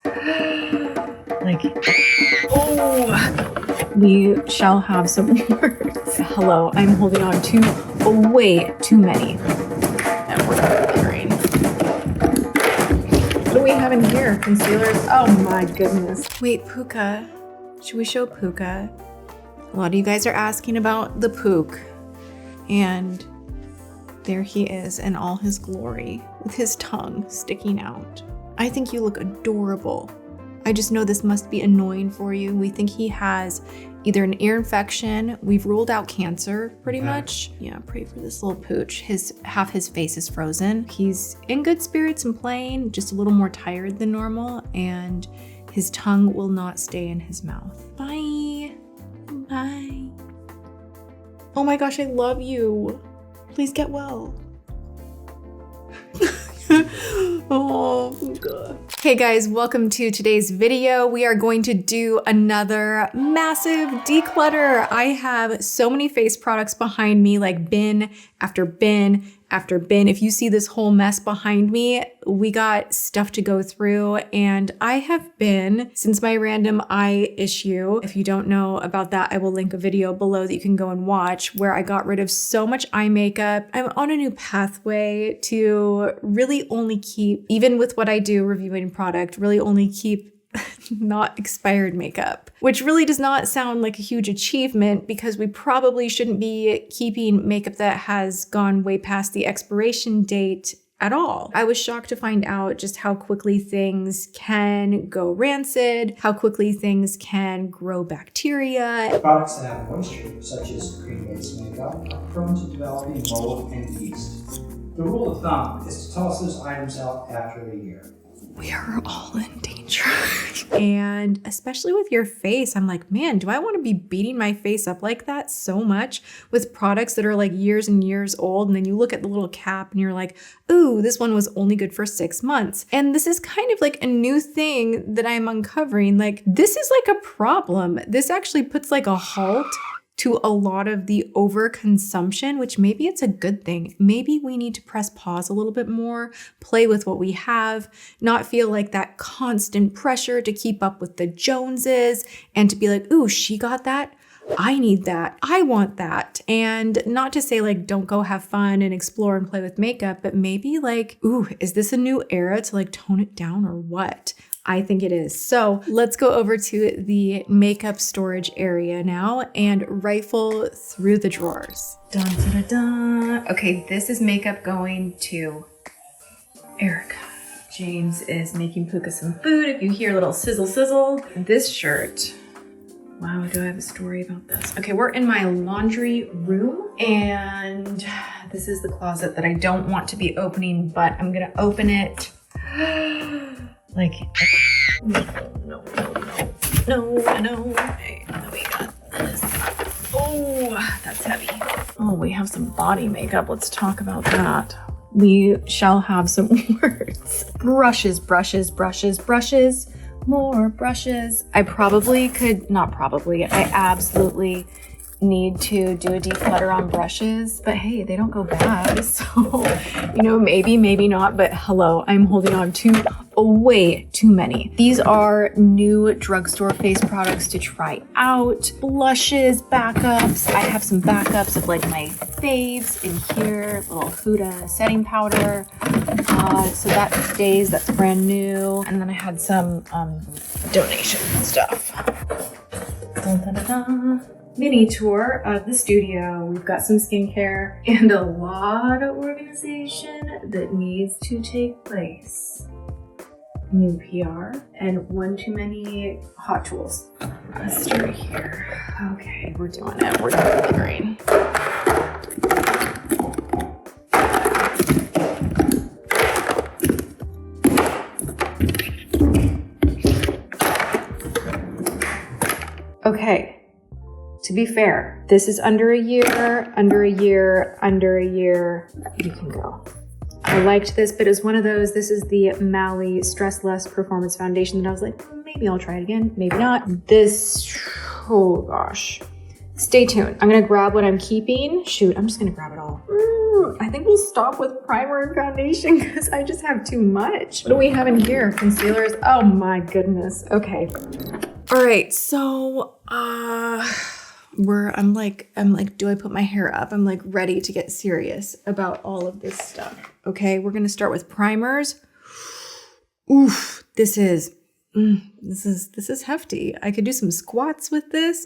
Like, oh, we shall have some words. Hello, I'm holding on to way too many. And we're not clearing. What do we have in here? Concealers? Oh my goodness. Wait, Puka. Should we show Puka? A lot of you guys are asking about the Puka. And there he is in all his glory with his tongue sticking out. I think you look adorable. I just know this must be annoying for you. We think he has either an ear infection. We've ruled out cancer pretty much. Yeah, pray for this little pooch. Half his face is frozen. He's in good spirits and playing, just a little more tired than normal, and his tongue will not stay in his mouth. Bye. Bye. Oh my gosh, I love you. Please get well. Oh God. Hey guys, welcome to today's video. We are going to do another massive declutter. I have so many face products behind me, like bin after bin after bin. If you see this whole mess behind me, we got stuff to go through, and I have been, since my random eye issue, if you don't know about that, I will link a video below that you can go and watch, where I got rid of so much eye makeup. I'm on a new pathway to really only keep, even with what I do reviewing product, really only keep not expired makeup, which really does not sound like a huge achievement because we probably shouldn't be keeping makeup that has gone way past the expiration date at all. I was shocked to find out just how quickly things can go rancid, how quickly things can grow bacteria. Products that have moisture, such as cream-based makeup, are prone to developing mold and yeast. The rule of thumb is to toss those items out after a year. We are all in danger. And especially with your face, I'm like, man, do I want to be beating my face up like that so much with products that are like years and years old? And then you look at the little cap and you're like, ooh, this one was only good for 6 months. And this is kind of like a new thing that I'm uncovering. Like, this is like a problem. This actually puts like a halt to a lot of the overconsumption, which maybe it's a good thing. Maybe we need to press pause a little bit more, play with what we have, not feel like that constant pressure to keep up with the Joneses and to be like, ooh, she got that. I need that. I want that. And not to say like, don't go have fun and explore and play with makeup, but maybe like, ooh, is this a new era to like tone it down or what? I think it is. So let's go over to the makeup storage area now and rifle through the drawers. Dun, dun, dun, dun. Okay, this is makeup going to Erica. James is making Puka some food. If you hear a little sizzle sizzle, this shirt. Wow, do I have a story about this? Okay, we're in my laundry room, and this is the closet that I don't want to be opening, but I'm gonna open it. Like, no. Okay, we got this. Oh, that's heavy. Oh, we have some body makeup. Let's talk about that. We shall have some words. Brushes, more brushes. I absolutely need to do a declutter on brushes, but hey, they don't go bad. So, you know, maybe not, but hello, I'm holding on to way too many. These are new drugstore face products to try out. Blushes, backups. I have some backups of like my faves in here. Little Huda setting powder. So that stays, that's brand new. And then I had some donation stuff. Dun, dun, dun, dun. Mini tour of the studio. We've got some skincare and a lot of organization that needs to take place. New PR and one too many hot tools. Let's start here. Okay, we're doing it. We're delivering. Okay. To be fair, this is under a year. You can go. I liked this, but it was one of those, this is the Mally Stress Less Performance Foundation that I was like, maybe I'll try it again, maybe not. This, oh gosh. Stay tuned. I'm gonna grab what I'm keeping. Shoot, I'm just gonna grab it all. I think we'll stop with primer and foundation because I just have too much. What do we have in here? Concealers. Oh my goodness. Okay. All right. So, I'm like, do I put my hair up? I'm like ready to get serious about all of this stuff. Okay. We're going to start with primers. Oof. This is hefty. I could do some squats with this.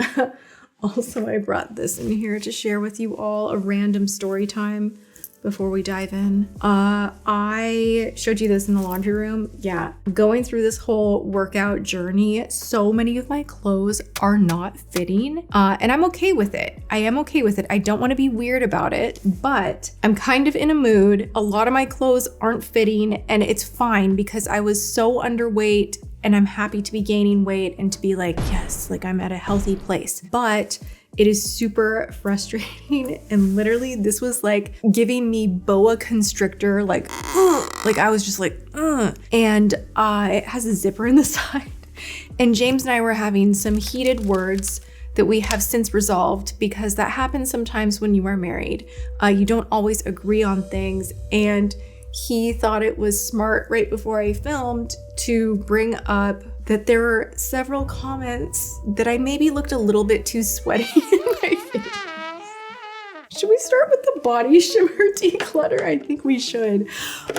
Also, I brought this in here to share with you all a random story time before we dive in. I showed you this in the laundry room. Yeah, going through this whole workout journey, so many of my clothes are not fitting, and I'm okay with it. I am okay with it. I don't want to be weird about it, but I'm kind of in a mood. A lot of my clothes aren't fitting, and it's fine because I was so underweight. And I'm happy to be gaining weight and to be like, yes, like I'm at a healthy place. But it is super frustrating. And literally this was like giving me boa constrictor, like I was just like, and it has a zipper in the side. And James and I were having some heated words that we have since resolved because that happens sometimes when you are married. You don't always agree on things. And he thought it was smart right before I filmed to bring up that there were several comments that I maybe looked a little bit too sweaty in my face. Should we start with the body shimmer declutter? I think we should.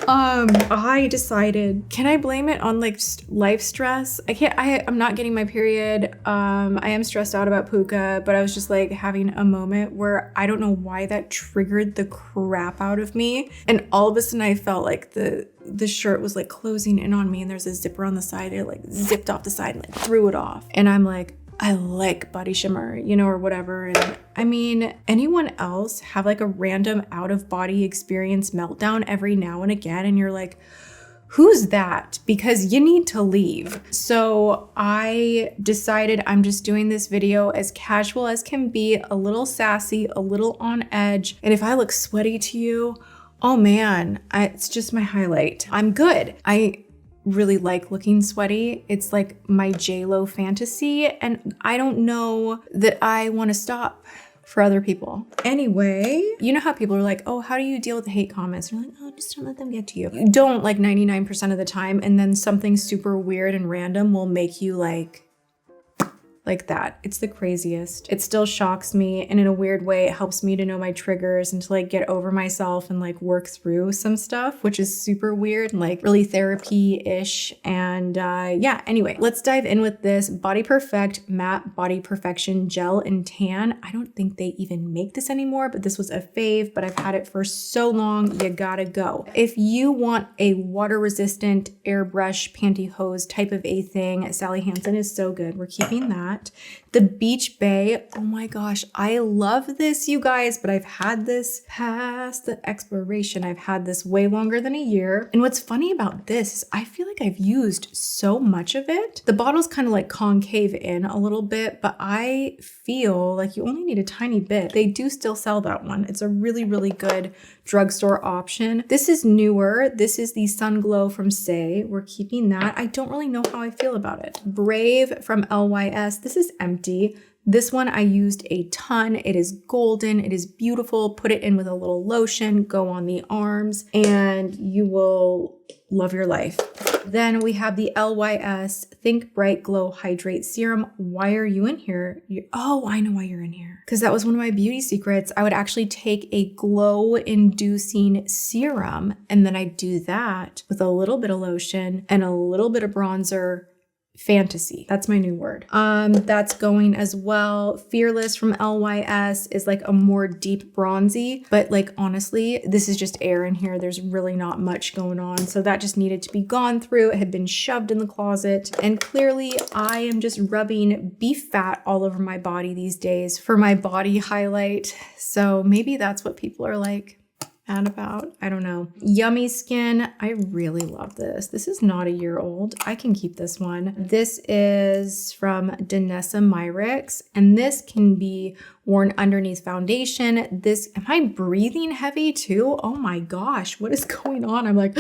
I decided, can I blame it on like life stress? I'm not getting my period. I am stressed out about Puka, but I was just like having a moment where I don't know why that triggered the crap out of me. And all of a sudden I felt like the shirt was like closing in on me and there's a zipper on the side. It like zipped off the side and like threw it off. And I'm like, I like body shimmer, you know, or whatever. And I mean, anyone else have like a random out of body experience meltdown every now and again? And you're like, who's that? Because you need to leave. So I decided I'm just doing this video as casual as can be, a little sassy, a little on edge. And if I look sweaty to you, oh man, it's just my highlight. I'm good. I really like looking sweaty. It's like my J-Lo fantasy, and I don't know that I want to stop for other people. Anyway, you know how people are like, oh, how do you deal with the hate comments? You're like, oh, just don't let them get to you. You don't, like 99% of the time, and then something super weird and random will make you like that. It's the craziest. It still shocks me, and in a weird way, it helps me to know my triggers and to like get over myself and like work through some stuff, which is super weird and like really therapy-ish. And yeah, anyway, let's dive in with this Body Per-fekt Matte Body Perfection Gel and Tan. I don't think they even make this anymore, but this was a fave, but I've had it for so long, you gotta go. If you want a water-resistant airbrush pantyhose type of a thing, Sally Hansen is so good. We're keeping that. The Beach Bay, oh my gosh, I love this, you guys, but I've had this past the expiration. I've had this way longer than a year. And what's funny about this is I feel like I've used so much of it. The bottle's kind of like concave in a little bit, but I feel like you only need a tiny bit. They do still sell that one. It's a really, really good drugstore option. This is newer. This is the Sun Glow from Say. We're keeping that. I don't really know how I feel about it. Brave from LYS. This is empty. This one I used a ton. It is golden. It is beautiful. Put it in with a little lotion, go on the arms, and you will love your life. Then we have the LYS Think Bright Glow Hydrate Serum. Why are you in here? Oh, I know why you're in here. Because that was one of my beauty secrets. I would actually take a glow-inducing serum, and then I'd do that with a little bit of lotion and a little bit of bronzer. Fantasy. That's my new word. That's going as well. Fearless from LYS is like a more deep bronzy, but like honestly, this is just air in here. There's really not much going on. So that just needed to be gone through. It had been shoved in the closet. And clearly I am just rubbing beef fat all over my body these days for my body highlight. So maybe that's what people are like mad about. I don't know. Yummy Skin. I really love this. This is not a year old. I can keep this one. This is from Danessa Myricks, and this can be worn underneath foundation. This, am I breathing heavy too? Oh my gosh, what is going on? I'm like,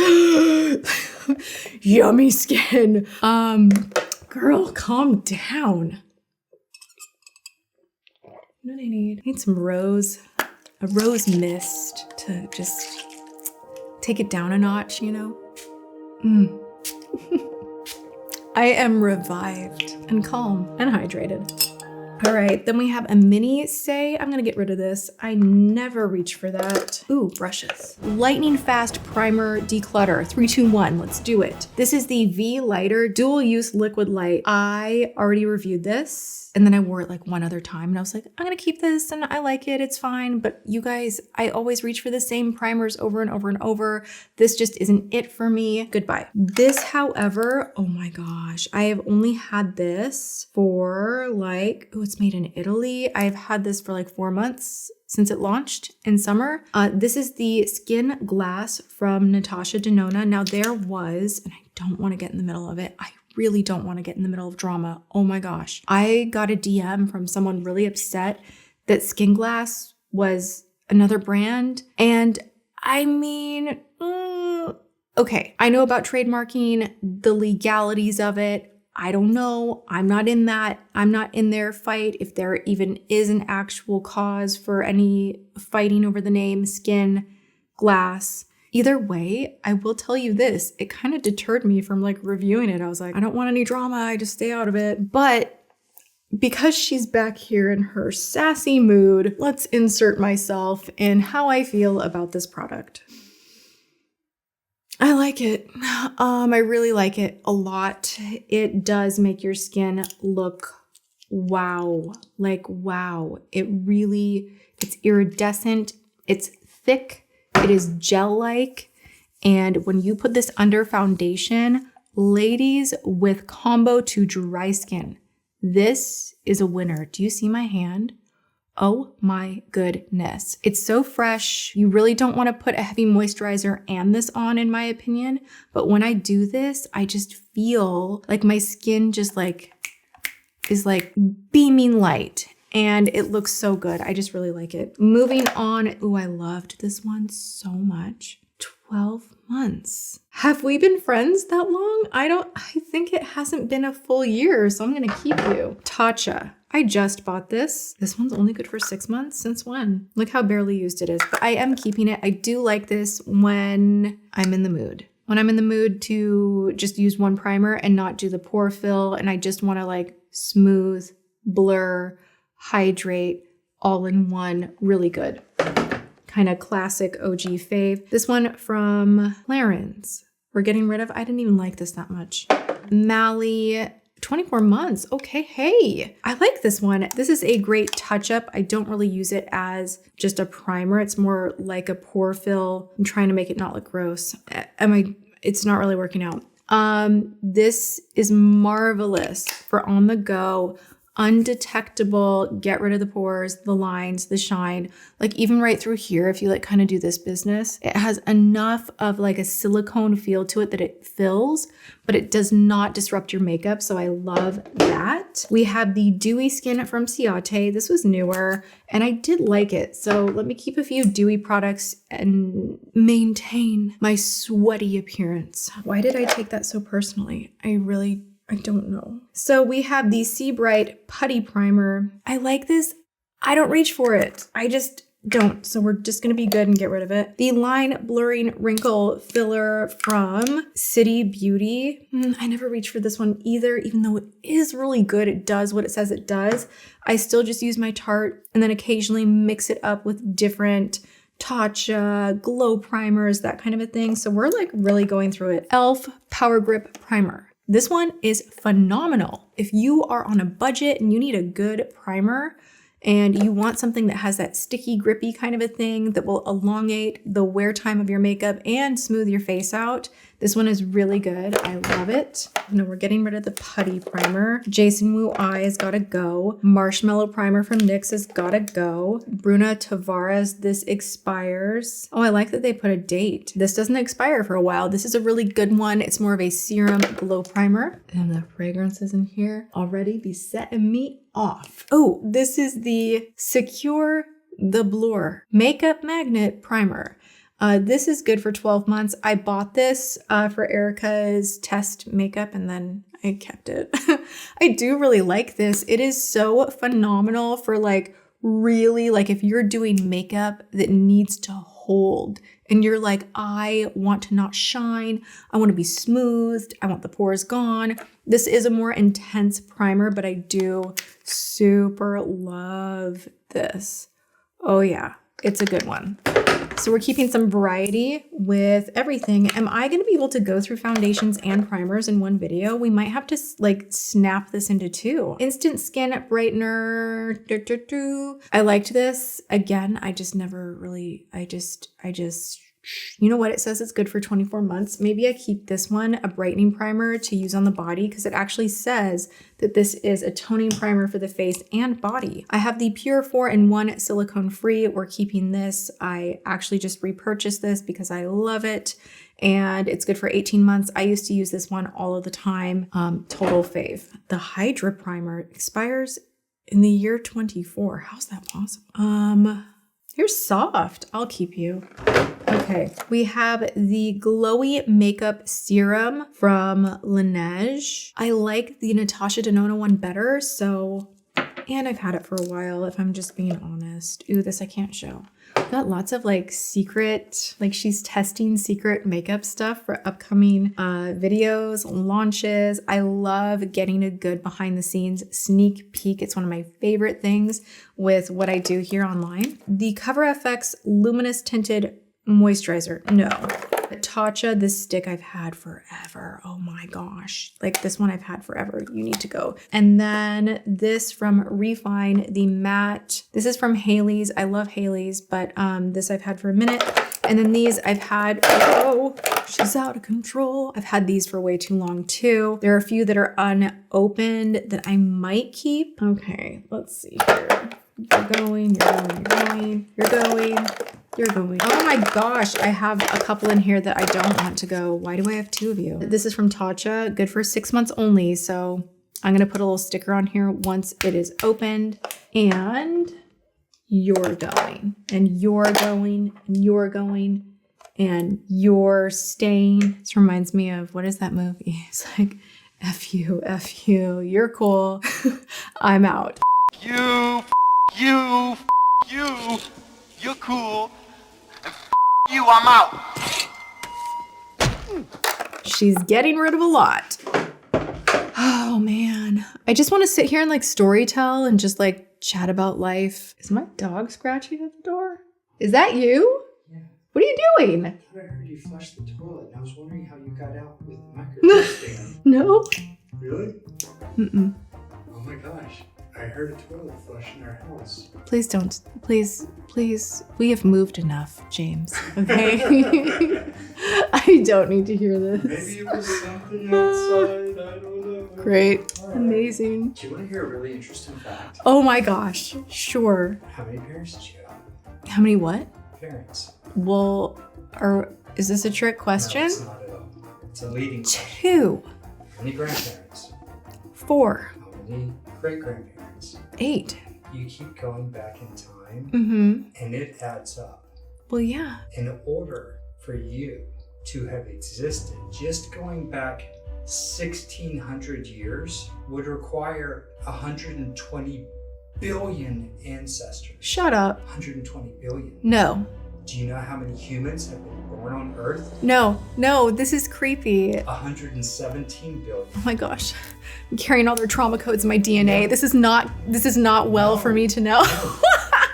Yummy Skin. Girl, calm down. What do they need? I need some rose. A rose mist to just take it down a notch, you know? I am revived and calm and hydrated. All right, then we have a mini Say. I'm gonna get rid of this. I never reach for that. Ooh, brushes. Lightning fast primer declutter, 3, 2, 1, let's do it. This is the V Lighter dual use liquid light. I already reviewed this and then I wore it like one other time and I was like, I'm gonna keep this and I like it, it's fine. But you guys, I always reach for the same primers over and over and over. This just isn't it for me, goodbye. This, however, oh my gosh, I have only had this for like, oh, it's made in Italy. I've had this for like 4 months since it launched in summer. This is the Skin Glass from Natasha Denona. Now there was, and I don't want to get in the middle of it, I really don't want to get in the middle of drama. Oh my gosh. I got a DM from someone really upset that Skin Glass was another brand. And I mean, okay, I know about trademarking, the legalities of it. I don't know. I'm not in that. I'm not in their fight. If there even is an actual cause for any fighting over the name Skin Glass. Either way, I will tell you this, it kind of deterred me from like reviewing it. I was like, I don't want any drama. I just stay out of it. But because she's back here in her sassy mood, let's insert myself in how I feel about this product. I like it. I really like it a lot. It does make your skin look wow. Like wow. It's iridescent. It's thick. It is gel-like. And when you put this under foundation, ladies with combo to dry skin, this is a winner. Do you see my hand? Oh my goodness. It's so fresh. You really don't want to put a heavy moisturizer and this on, in my opinion. But when I do this, I just feel like my skin just like is like beaming light. And it looks so good. I just really like it. Moving on. Ooh, I loved this one so much. 12 months. Have we been friends that long? I think it hasn't been a full year, so I'm gonna keep you. Tatcha. I just bought this. This one's only good for 6 months. Since when? Look how barely used it is. But I am keeping it. I do like this when I'm in the mood. When I'm in the mood to just use one primer and not do the pore fill, and I just wanna like smooth, blur, hydrate, all in one, really good. Kind of classic OG fave. This one from Clarins. We're getting rid of, I didn't even like this that much. Mally, 24 months. Okay, hey, I like this one. This is a great touch-up. I don't really use it as just a primer. It's more like a pore fill. I'm trying to make it not look gross. It's not really working out. This is marvelous for on the go, undetectable, get rid of the pores, the lines, the shine. Like even right through here, if you like kind of do this business, it has enough of like a silicone feel to it that it fills, but it does not disrupt your makeup. So I love that. We have the Dewy Skin from Ciate. This was newer and I did like it. So let me keep a few Dewy products and maintain my sweaty appearance. Why did I take that so personally? I don't know. So we have the Sea Bright Putty Primer. I like this. I don't reach for it. I just don't. So we're just gonna be good and get rid of it. The Line Blurring Wrinkle Filler from City Beauty. I never reach for this one either, even though it is really good. It does what it says it does. I still just use my Tarte and then occasionally mix it up with different Tatcha, glow primers, that kind of a thing. So we're like really going through it. E.l.f. Power Grip Primer. This one is phenomenal. If you are on a budget and you need a good primer and you want something that has that sticky, grippy kind of a thing that will elongate the wear time of your makeup and smooth your face out, this one is really good. I love it. No, we're getting rid of the Putty Primer. Jason Wu Eye has gotta go. Marshmallow Primer from NYX has gotta go. Bruna Tavares, this expires. Oh, I like that they put a date. This doesn't expire for a while. This is a really good one. It's more of a serum glow primer. And the fragrances in here already be setting me off. Oh, this is the Secure the Blur Makeup Magnet Primer. This is good for 12 months. I bought this for Erica's test makeup and then I kept it. I do really like this. It is so phenomenal for like really like if you're doing makeup that needs to cold and you're like, I want to not shine, I want to be smoothed, I want the pores gone. This is a more intense primer, but I do super love this. Oh yeah, it's a good one. So we're keeping some variety with everything. Am I going to be able to go through foundations and primers in one video? We might have to like snap this into two. Instant Skin Brightener. I liked this. Again, I just never really, you know what? It says it's good for 24 months. Maybe I keep this one, a brightening primer to use on the body, because it actually says that this is a toning primer for the face and body. I have the Pure 4-in-1 silicone free. We're keeping this. I actually just repurchased this because I love it and it's good for 18 months. I used to use this one all of the time. Total fave. The Hydra primer expires in the year 24. How's that possible? You're soft. I'll keep you. Okay, we have the Glowy Makeup Serum from Laneige. I like the Natasha Denona one better, and I've had it for a while, if I'm just being honest. Ooh, this I can't show. Got lots of like secret, like she's testing secret makeup stuff for upcoming videos, launches. I love getting a good behind the scenes sneak peek. It's one of my favorite things with what I do here online. The CoverFX Luminous Tinted Moisturizer. No. Tatcha, this stick I've had forever. Oh my gosh. Like this one I've had forever. You need to go. And then this from Refine, the matte. This is from Hailey's. I love Hailey's, but this I've had for a minute. And then these I've had, oh, she's out of control. I've had these for way too long too. There are a few that are unopened that I might keep. Okay, let's see here. You're going, you're going, you're going, you're going. You're going. Oh my gosh, I have a couple in here that I don't want to go. Why do I have two of you? This is from Tatcha, good for 6 months only. So I'm gonna put a little sticker on here once it is opened. And you're going, and you're going, and you're going, and you're staying. This reminds me of, what is that movie? It's like, F you, you're cool, I'm out. You, you're cool. You, I'm out. She's getting rid of a lot. Oh man. I just want to sit here and like story tell and just like chat about life. Is my dog scratching at the door? Is that you? Yeah. What are you doing? I thought I heard you flush the toilet, and I was wondering how you got out with the microphone stand. No. Really? Mm-mm. Oh my gosh. I heard a toilet flush in our house. Please don't. Please. We have moved enough, James. Okay? I don't need to hear this. Maybe it was something outside. I don't know. Great. Right. Amazing. Do you want to hear a really interesting fact? Oh my gosh. Sure. How many parents did you have? How many what? Parents. Well, is this a trick question? No, it's not at all. It's a leading question. 2. How many grandparents? 4. How many great-grandparents? 8. You keep going back in time, and it adds up. Well, yeah. In order for you to have existed, just going back 1,600 years would require 120 billion ancestors. Shut up. 120 billion. No. Do you know how many humans have been born on Earth? No, this is creepy. 117 billion. Oh my gosh. I'm carrying all their trauma codes in my DNA. No. This is not well for me to know. No.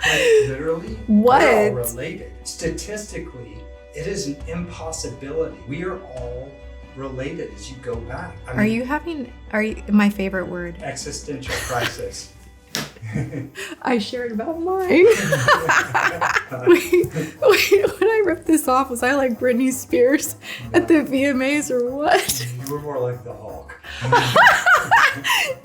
Like, literally, what? We're all related. Statistically, it is an impossibility. We are all related as you go back. Are you my favorite word? Existential crisis. I shared about mine. wait, when I ripped this off, was I like Britney Spears at the VMAs or what? You were more like the Hulk.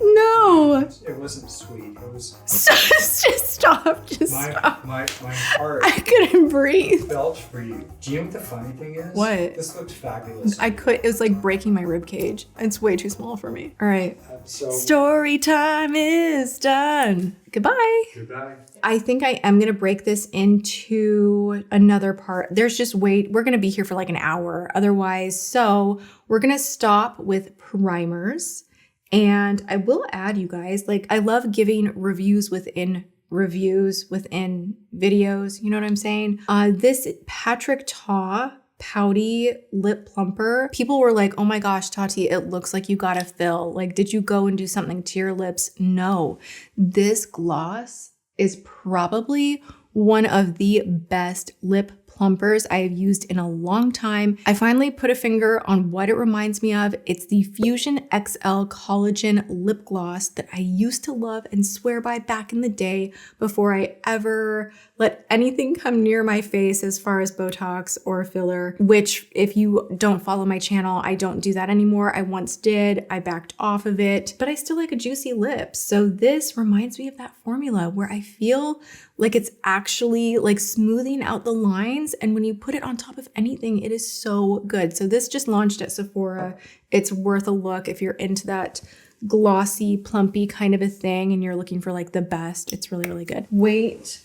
No. It wasn't sweet. It was. Just stop. Stop. My heart. I couldn't breathe. Felt for you. Do you know what the funny thing is? What? This looked fabulous. It was like breaking my rib cage. It's way too small for me. All right. So story time is done. Goodbye. Goodbye. I think I am going to break this into another part. We're going to be here for like an hour otherwise. So we're going to stop with primers. And I will add, you guys, like I love giving reviews within reviews within videos. You know what I'm saying? This Patrick Ta Pouty Lip Plumper. People were like, oh my gosh, Tati, it looks like you got a fill. Like, did you go and do something to your lips? No. This gloss is probably one of the best lip plumpers I have used in a long time. I finally put a finger on what it reminds me of. It's the Fusion XL Collagen Lip Gloss that I used to love and swear by back in the day before I ever let anything come near my face as far as Botox or filler, which if you don't follow my channel, I don't do that anymore. I once did, I backed off of it, but I still like a juicy lip. So this reminds me of that formula where I feel like it's actually like smoothing out the lines. And when you put it on top of anything, it is so good. So this just launched at Sephora. It's worth a look if you're into that glossy, plumpy kind of a thing and you're looking for like the best. It's really, really good. Wait,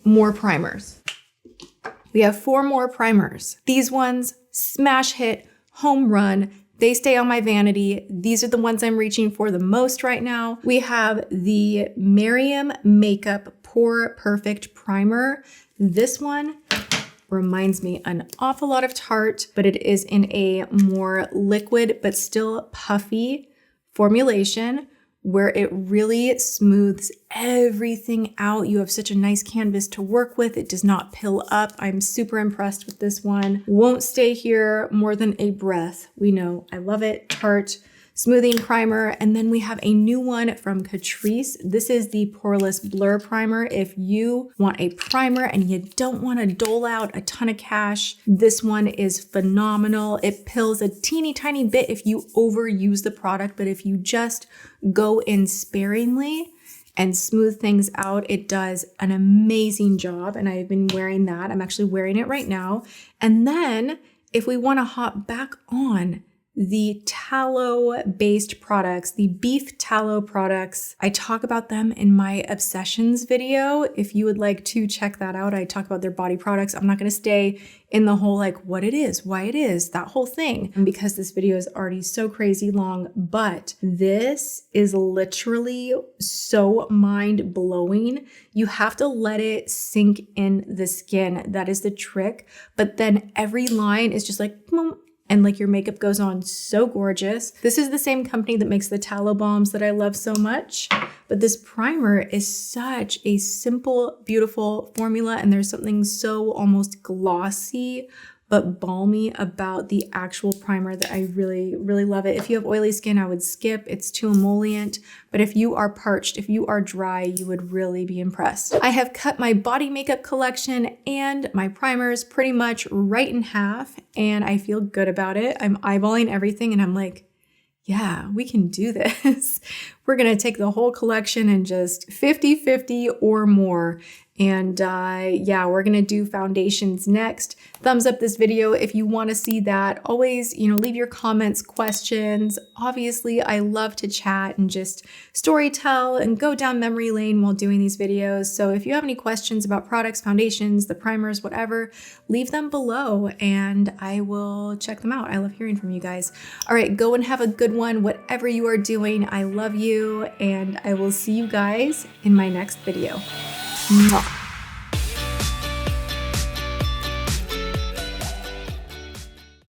more primers. We have 4 more primers. These ones, smash hit, home run. They stay on my vanity. These are the ones I'm reaching for the most right now. We have the Miriam Makeup Per-fekt Primer. This one reminds me an awful lot of Tarte, but it is in a more liquid but still puffy formulation where it really smooths everything out. You have such a nice canvas to work with. It does not pill up. I'm super impressed with this one. Won't stay here more than a breath. We know I love it. Tarte smoothing primer. And then we have a new one from Catrice. This is the Poreless Blur Primer. If you want a primer and you don't want to dole out a ton of cash, this one is phenomenal. It pills a teeny tiny bit if you overuse the product, but if you just go in sparingly and smooth things out, it does an amazing job. And I've been wearing that. I'm actually wearing it right now. And then if we want to hop back on the tallow-based products, the beef tallow products, I talk about them in my Obsessions video. If you would like to check that out, I talk about their body products. I'm not going to stay in the whole like what it is, why it is, that whole thing, because this video is already so crazy long, but this is literally so mind-blowing. You have to let it sink in the skin. That is the trick. But then every line is just like, boom, and like your makeup goes on so gorgeous. This is the same company that makes the tallow balms that I love so much. But this primer is such a simple, beautiful formula. And there's something so almost glossy but balmy about the actual primer that I really, really love it. If you have oily skin, I would skip. It's too emollient. But if you are parched, if you are dry, you would really be impressed. I have cut my body makeup collection and my primers pretty much right in half, and I feel good about it. I'm eyeballing everything and I'm like, yeah, we can do this. We're gonna take the whole collection and just 50-50 or more. And yeah, we're gonna do foundations next. Thumbs up this video if you wanna see that. Always, leave your comments, questions. Obviously, I love to chat and just story tell and go down memory lane while doing these videos. So if you have any questions about products, foundations, the primers, whatever, leave them below and I will check them out. I love hearing from you guys. All right, go and have a good one, whatever you are doing. I love you and I will see you guys in my next video. Mwah.